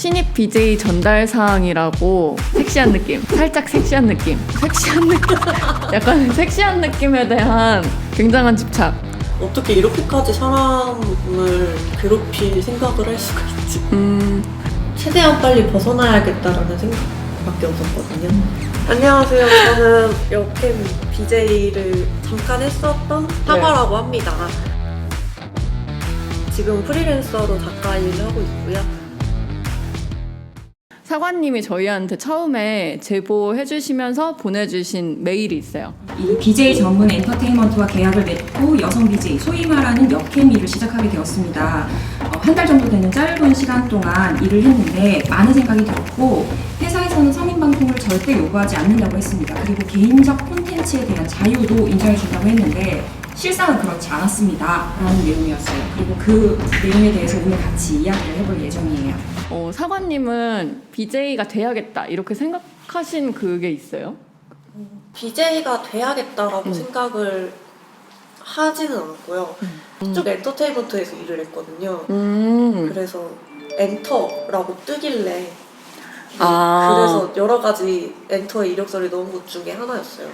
신입 BJ 전달 사항이라고 섹시한 느낌, 살짝 섹시한 느낌, 약간 섹시한 느낌에 대한 굉장한 집착. 어떻게 이렇게까지 사람을 괴롭힐 생각을 할 수가 있지? 최대한 빨리 벗어나야겠다라는 생각밖에 없었거든요. 안녕하세요. 저는 여캠 BJ를 잠깐 했었던 사과라고 합니다. 지금 프리랜서로 작가 일을 하고 있고요. 사관님이 저희한테 처음에 제보해주시면서 보내주신 메일이 있어요. 이 BJ 전문 엔터테인먼트와 계약을 맺고 여성 BJ, 소위 말하는 여캠 일을 시작하게 되었습니다. 한 달 정도 되는 짧은 시간 동안 일을 했는데 많은 생각이 들었고 회사에서는 성인 방송을 절대 요구하지 않는다고 했습니다. 그리고 개인적 콘텐츠에 대한 자유도 인정해 준다고 했는데 실상은 그렇지 않았습니다 라는 내용이었어요. 그리고 그 내용에 대해서 오늘 같이 이야기를 해볼 예정이에요. 사관님은 BJ가 돼야겠다 이렇게 생각하신 그게 있어요? BJ가 돼야겠다라고 생각을 하지는 않고요. 쭉 엔터테인먼트에서 일을 했거든요. 그래서 엔터라고 뜨길래 그래서 여러 가지 엔터에 이력서를 넣은 것 중에 하나였어요.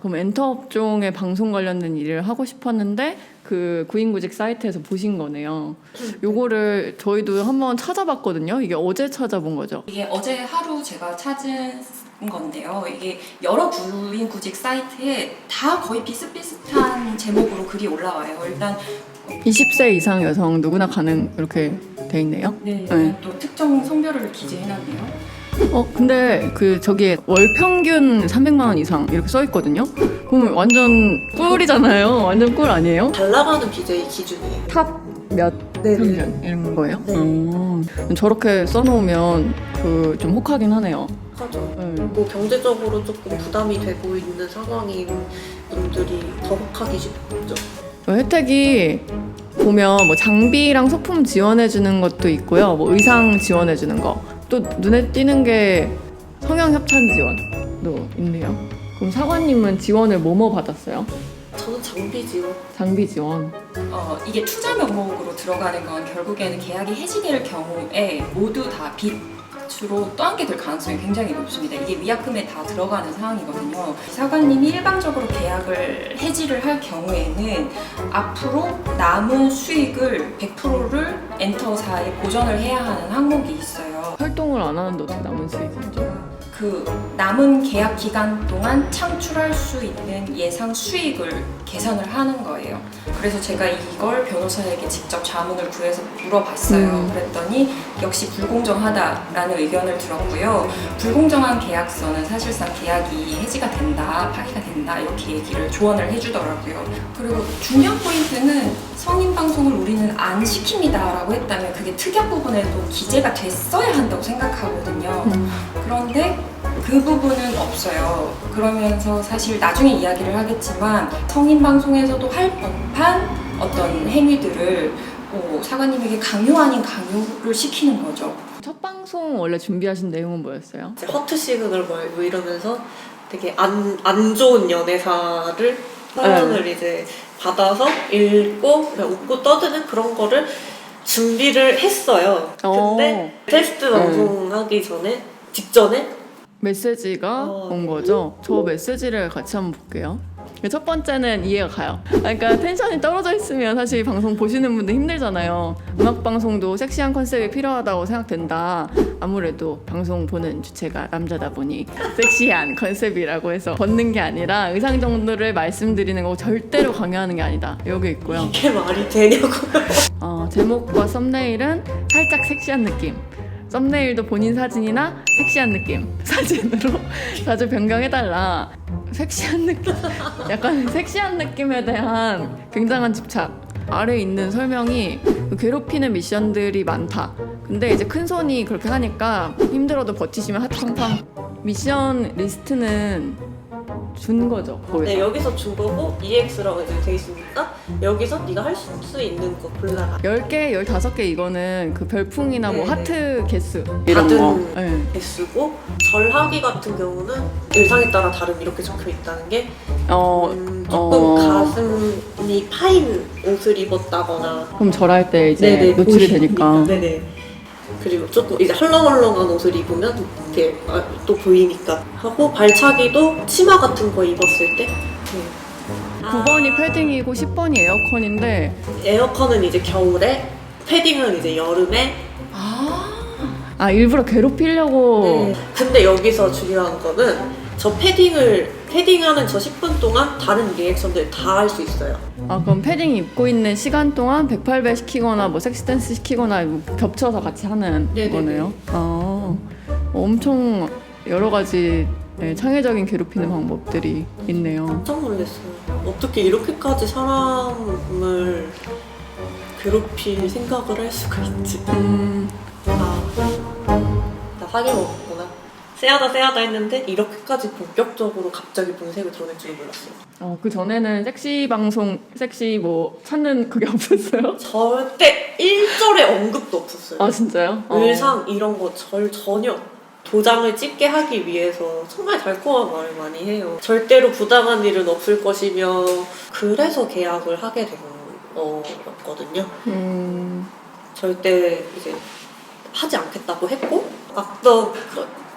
그럼 엔터 업종의 방송 관련된 일을 하고 싶었는데 그 구인구직 사이트에서 보신 거네요. 요거를 저희도 한번 찾아봤거든요. 이게 어제 찾아본 거죠? 이게 어제 하루 제가 찾은 건데요. 이게 여러 구인구직 사이트에 다 거의 비슷비슷한 제목으로 글이 올라와요. 일단 20세 이상 여성 누구나 가능 이렇게 돼 있네요. 네. 또 특정 성별을 기재해놨네요. 근데 저기에 월 평균 300만 원 이상 이렇게 써 있거든요. 그럼 완전 꿀이잖아요. 완전 꿀 아니에요? 잘 나가는 BJ 기준이에요. 탑 몇 평균 이런 거예요? 네. 저렇게 써놓으면 좀 혹하긴 하네요. 하죠. 뭐 경제적으로 조금 부담이 되고 있는 상황인 분들이 더 혹하기 쉽죠. 혜택이 보면 뭐 장비랑 소품 지원해주는 것도 있고요. 뭐 의상 지원해주는 거. 또 눈에 띄는 게 성형 협찬 지원도 있네요. 그럼 사관님은 지원을 뭐뭐 받았어요? 저는 장비 지원. 장비 지원. 이게 투자 명목으로 들어가는 건 결국에는 계약이 해지될 경우에 모두 다 빚으로 떠안게 될 가능성이 굉장히 높습니다. 이게 위약금에 다 들어가는 사항이거든요. 사관님이 일반적으로 계약을 해지를 할 경우에는 앞으로 남은 수익을 100%를 엔터사에 보전을 해야 하는 항목이 있어요. 활동을 안 하는데 어떻게 남은 수익이죠? 그 남은 계약 기간 동안 창출할 수 있는 예상 수익을 계산을 하는 거예요. 그래서 제가 이걸 변호사에게 직접 자문을 구해서 물어봤어요. 그랬더니 역시 불공정하다라는 의견을 들었고요. 불공정한 계약서는 사실상 계약이 해지가 된다, 파기가 된다 이렇게 얘기를 조언을 해주더라고요. 그리고 중요한 포인트는 성인 방송을 우리는 안 시킵니다라고 했다면 그게 특약 부분에도 기재가 됐어야 한다고 생각하거든요. 그런데 그 부분은 없어요. 그러면서 사실 나중에 이야기를 하겠지만 성인 방송에서도 할 법한 어떤 행위들을 사관님에게 강요 아닌 강요를 시키는 거죠. 첫 방송 원래 준비하신 내용은 뭐였어요? 허트 시그널 뭐 이러면서 되게 안 좋은 연애사를 사연을 이제 받아서 읽고 그냥 웃고 떠드는 그런 거를 준비를 했어요. 근데 테스트 방송하기 직전에 메시지가 온 거죠. 저 메시지를 같이 한번 볼게요. 첫 번째는 이해가 가요. 그러니까 텐션이 떨어져 있으면 사실 방송 보시는 분들 힘들잖아요. 음악 방송도 섹시한 컨셉이 필요하다고 생각된다. 아무래도 방송 보는 주체가 남자다 보니 섹시한 컨셉이라고 해서 벗는 게 아니라 의상 정도를 말씀드리는 거고 절대로 강요하는 게 아니다. 여기 있고요. 이게 말이 되냐고요. 제목과 썸네일은 살짝 섹시한 느낌. 썸네일도 본인 사진이나 섹시한 느낌 사진으로 자주 변경해달라. 섹시한 느낌, 약간 섹시한 느낌에 대한 굉장한 집착. 아래에 있는 설명이 괴롭히는 미션들이 많다. 근데 이제 큰 손이 그렇게 하니까 힘들어도 버티시면 하트 팡팡. 미션 리스트는 준 거죠, 거기서. 네, 여기서 준 거고 EX라고 이제 돼 있으니까 여기서 네가 할 수 있는 거 골라라. 10개, 15개 이거는 그 별풍이나 뭐 네네. 하트 개수 이런 거. 받은 네. 개수고 절하기 같은 경우는 의상에 따라 다름 이렇게 적혀 있다는 게 조금 가슴이 파인 옷을 입었다거나 그럼 절할 때 이제 네네, 노출이 보이니까. 되니까. 네네. 그리고 조금 이제 헐렁헐렁한 옷을 입으면 이렇게 또 보이니까 하고 발차기도 치마 같은 거 입었을 때 9번이 패딩이고 10번이 에어컨인데 에어컨은 이제 겨울에 패딩은 이제 여름에 아 일부러 괴롭히려고 네. 근데 여기서 중요한 거는 저 패딩하는 저 10분 동안 다른 리액션들 다 할 수 있어요. 아 그럼 패딩 입고 있는 시간 동안 108배 시키거나 뭐 섹시 댄스 시키거나 뭐 겹쳐서 같이 하는 네네네. 거네요. 엄청 여러 가지 네, 창의적인 괴롭히는 방법들이 있네요. 깜짝 놀랐어요. 어떻게 이렇게까지 사람을 괴롭힐 생각을 할 수가 있지? 나 사기 먹었구나. 쎄하다 했는데 이렇게까지 본격적으로 갑자기 본색을 드러낼 줄은 몰랐어요. 그 전에는 섹시 방송, 섹시 뭐 찾는 그게 없었어요? 절대 1절의 언급도 없었어요. 아 진짜요? 의상 이런 거 전혀 도장을 찍게 하기 위해서 정말 달콤한 말을 많이 해요. 절대로 부당한 일은 없을 것이며 그래서 계약을 하게 된 거였거든요. 절대 이제 하지 않겠다고 했고 어떤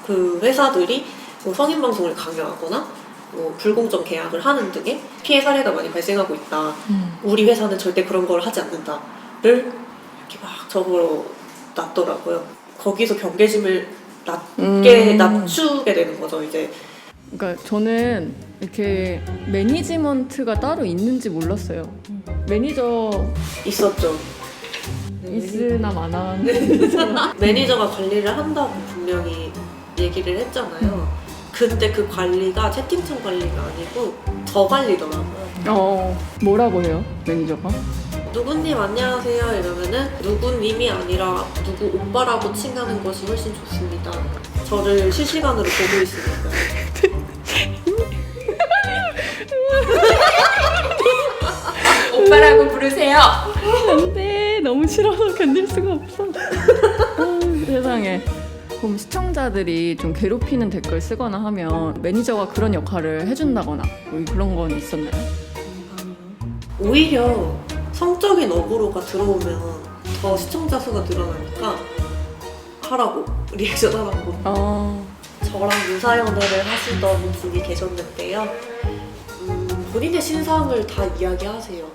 그 회사들이 뭐 성인 방송을 강요하거나 뭐 불공정 계약을 하는 등의 피해 사례가 많이 발생하고 있다. 우리 회사는 절대 그런 걸 하지 않는다를 이렇게 막 적어 놨더라고요. 거기서 경계심을 낮추게 되는 거죠, 이제. 그러니까 저는 이렇게 매니지먼트가 따로 있는지 몰랐어요. 매니저 있었죠. 있으나 마나. 매니저가 관리를 한다고 분명히 얘기를 했잖아요. 근데 그 관리가 채팅창 관리가 아니고 저 관리더라고요. 뭐라고 해요, 매니저가? 누구님 안녕하세요 이러면은 누구님이 아니라 누구 오빠라고 칭하는 것이 훨씬 좋습니다. 저를 실시간으로 보고 있으니까. 오빠라고 부르세요. 안돼, 너무 싫어서 견딜 수가 없어. 세상에. 그럼 시청자들이 좀 괴롭히는 댓글 쓰거나 하면 매니저가 그런 역할을 해준다거나 뭐 그런 건 있었나요? 오히려 성적인 어그로가 들어오면 더 시청자 수가 늘어나니까 하라고 리액션 하라고. 저랑 유사 연애를 하시던 분이 계셨는데요. 본인의 신상을 다 이야기하세요.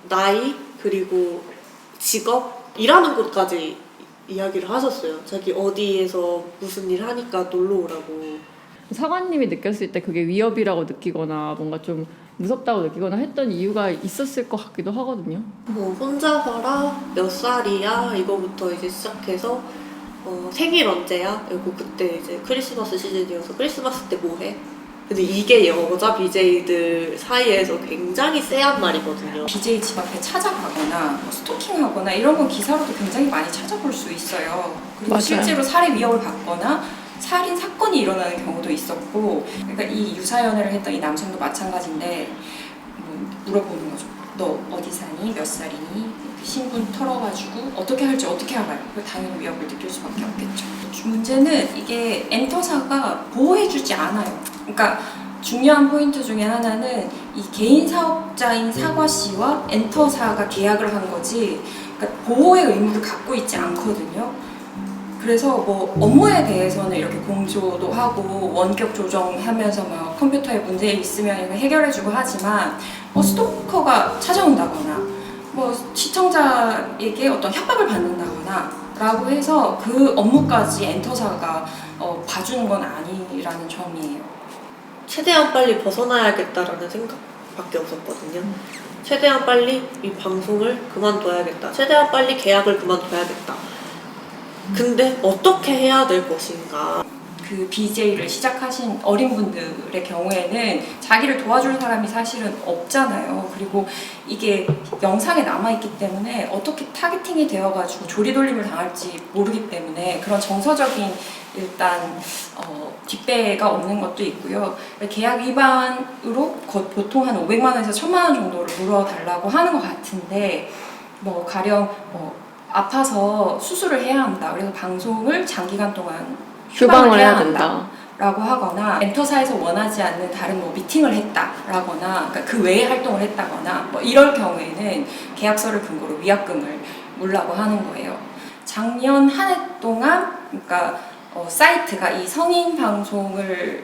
나이 그리고 직업 일하는 곳까지 이야기를 하셨어요. 자기 어디에서 무슨 일 하니까 놀러 오라고. 사관님이 느꼈을 때 그게 위협이라고 느끼거나 뭔가 좀 무섭다고 느끼거나 했던 이유가 있었을 것 같기도 하거든요. 뭐 혼자 살아? 몇 살이야? 이거부터 이제 시작해서 생일 언제야? 그리고 그때 이제 크리스마스 시즌이어서 크리스마스 때 뭐 해? 근데 이게 여자 BJ들 사이에서 굉장히 쎄한 말이거든요. BJ 집 앞에 찾아가거나 뭐 스토킹하거나 이런 건 기사로도 굉장히 많이 찾아볼 수 있어요. 그리고 맞아요. 실제로 살해 위협을 받거나 살인 사건이 일어나는 경우도 있었고, 그러니까 이 유사 연애를 했던 이 남성도 마찬가지인데 물어보는 거죠. 너 어디 사니? 몇 살이니? 신분 털어가지고 어떻게 할지 어떻게 알아요? 당연히 위협을 느낄 수밖에 없겠죠. 문제는 이게 엔터사가 보호해주지 않아요. 그러니까 중요한 포인트 중에 하나는 이 개인 사업자인 사과 씨와 엔터사가 계약을 한 거지, 그러니까 보호의 의무를 갖고 있지 않거든요. 그래서 뭐 업무에 대해서는 이렇게 공조도 하고 원격 조정하면서 막 컴퓨터에 문제 있으면 해결해주고 하지만 스토커가 찾아온다거나 뭐 시청자에게 어떤 협박을 받는다거나 라고 해서 그 업무까지 엔터사가 봐주는 건 아니라는 점이에요. 최대한 빨리 벗어나야겠다라는 생각밖에 없었거든요. 최대한 빨리 이 방송을 그만둬야겠다. 최대한 빨리 계약을 그만둬야겠다. 근데 어떻게 해야 될 것인가. 그 BJ를 시작하신 어린 분들의 경우에는 자기를 도와줄 사람이 사실은 없잖아요. 그리고 이게 영상에 남아있기 때문에 어떻게 타겟팅이 되어가지고 조리돌림을 당할지 모르기 때문에 그런 정서적인 일단 뒷배가 없는 것도 있고요. 계약 위반으로 보통 한 500만 원에서 1000만 원 정도를 물어달라고 하는 것 같은데 뭐 가령 아파서 수술을 해야 한다. 그래서 방송을 장기간 동안 휴방을 해야 된다. 라고 하거나 엔터사에서 원하지 않는 다른 뭐 미팅을 했다라거나 그러니까 그 외의 활동을 했다거나 뭐 이럴 경우에는 계약서를 근거로 위약금을 물라고 하는 거예요. 작년 한 해 동안 그러니까 사이트가 이 성인 방송을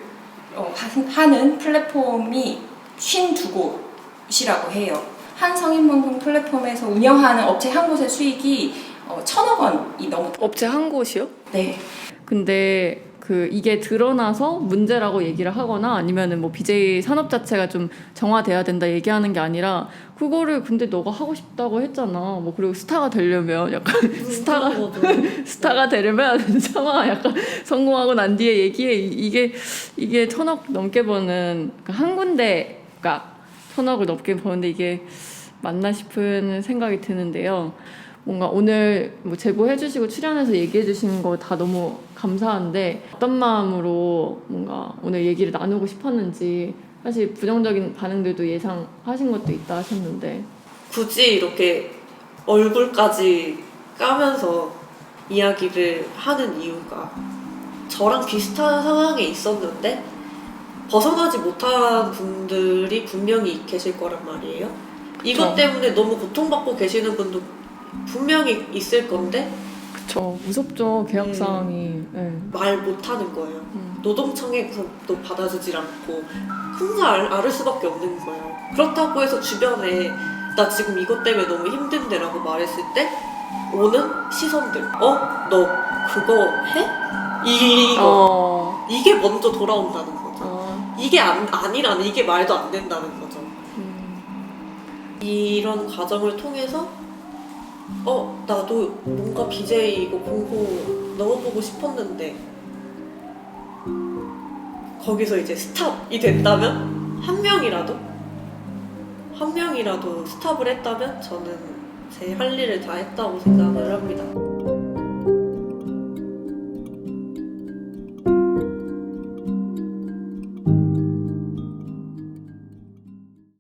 하는 플랫폼이 52곳이라고 해요. 한 성인 방송 플랫폼에서 운영하는 업체 한 곳의 수익이 1,000억 원이 넘어. 업체 한 곳이요? 네. 근데 이게 드러나서 문제라고 얘기를 하거나 아니면은 뭐 BJ 산업 자체가 좀 정화돼야 된다 얘기하는 게 아니라 그거를 근데 너가 하고 싶다고 했잖아. 뭐 그리고 스타가 되려면 약간 스타가 되려면 참아 약간 성공하고 난 뒤에 얘기해. 이게 1,000억 넘게 버는 한 군데가 1,000억을 넘게 버는데 이게 맞나 싶은 생각이 드는데요. 뭔가 오늘 뭐 제보해주시고 출연해서 얘기해주신 거 다 너무 감사한데 어떤 마음으로 뭔가 오늘 얘기를 나누고 싶었는지 사실 부정적인 반응들도 예상하신 것도 있다 하셨는데 굳이 이렇게 얼굴까지 까면서 이야기를 하는 이유가 저랑 비슷한 상황에 있었는데 벗어나지 못한 분들이 분명히 계실 거란 말이에요. 이것 때문에 너무 고통받고 계시는 분도 분명히 있을 건데 그쵸 무섭죠 계약사항이 네. 말 못하는 거예요. 노동청에서도 받아주질 않고 항상 앓을 수밖에 없는 거예요. 그렇다고 해서 주변에 나 지금 이것 때문에 너무 힘든데 라고 말했을 때 오는 시선들 너 그거 해? 이게 먼저 돌아온다는 거죠. 이게 아니라는 이게 말도 안 된다는 거죠. 이런 과정을 통해서 나도 뭔가 BJ 이거 공고 넣어보고 싶었는데 거기서 이제 스탑이 됐다면 한 명이라도 스탑을 했다면 저는 제 할 일을 다 했다고 생각을 합니다.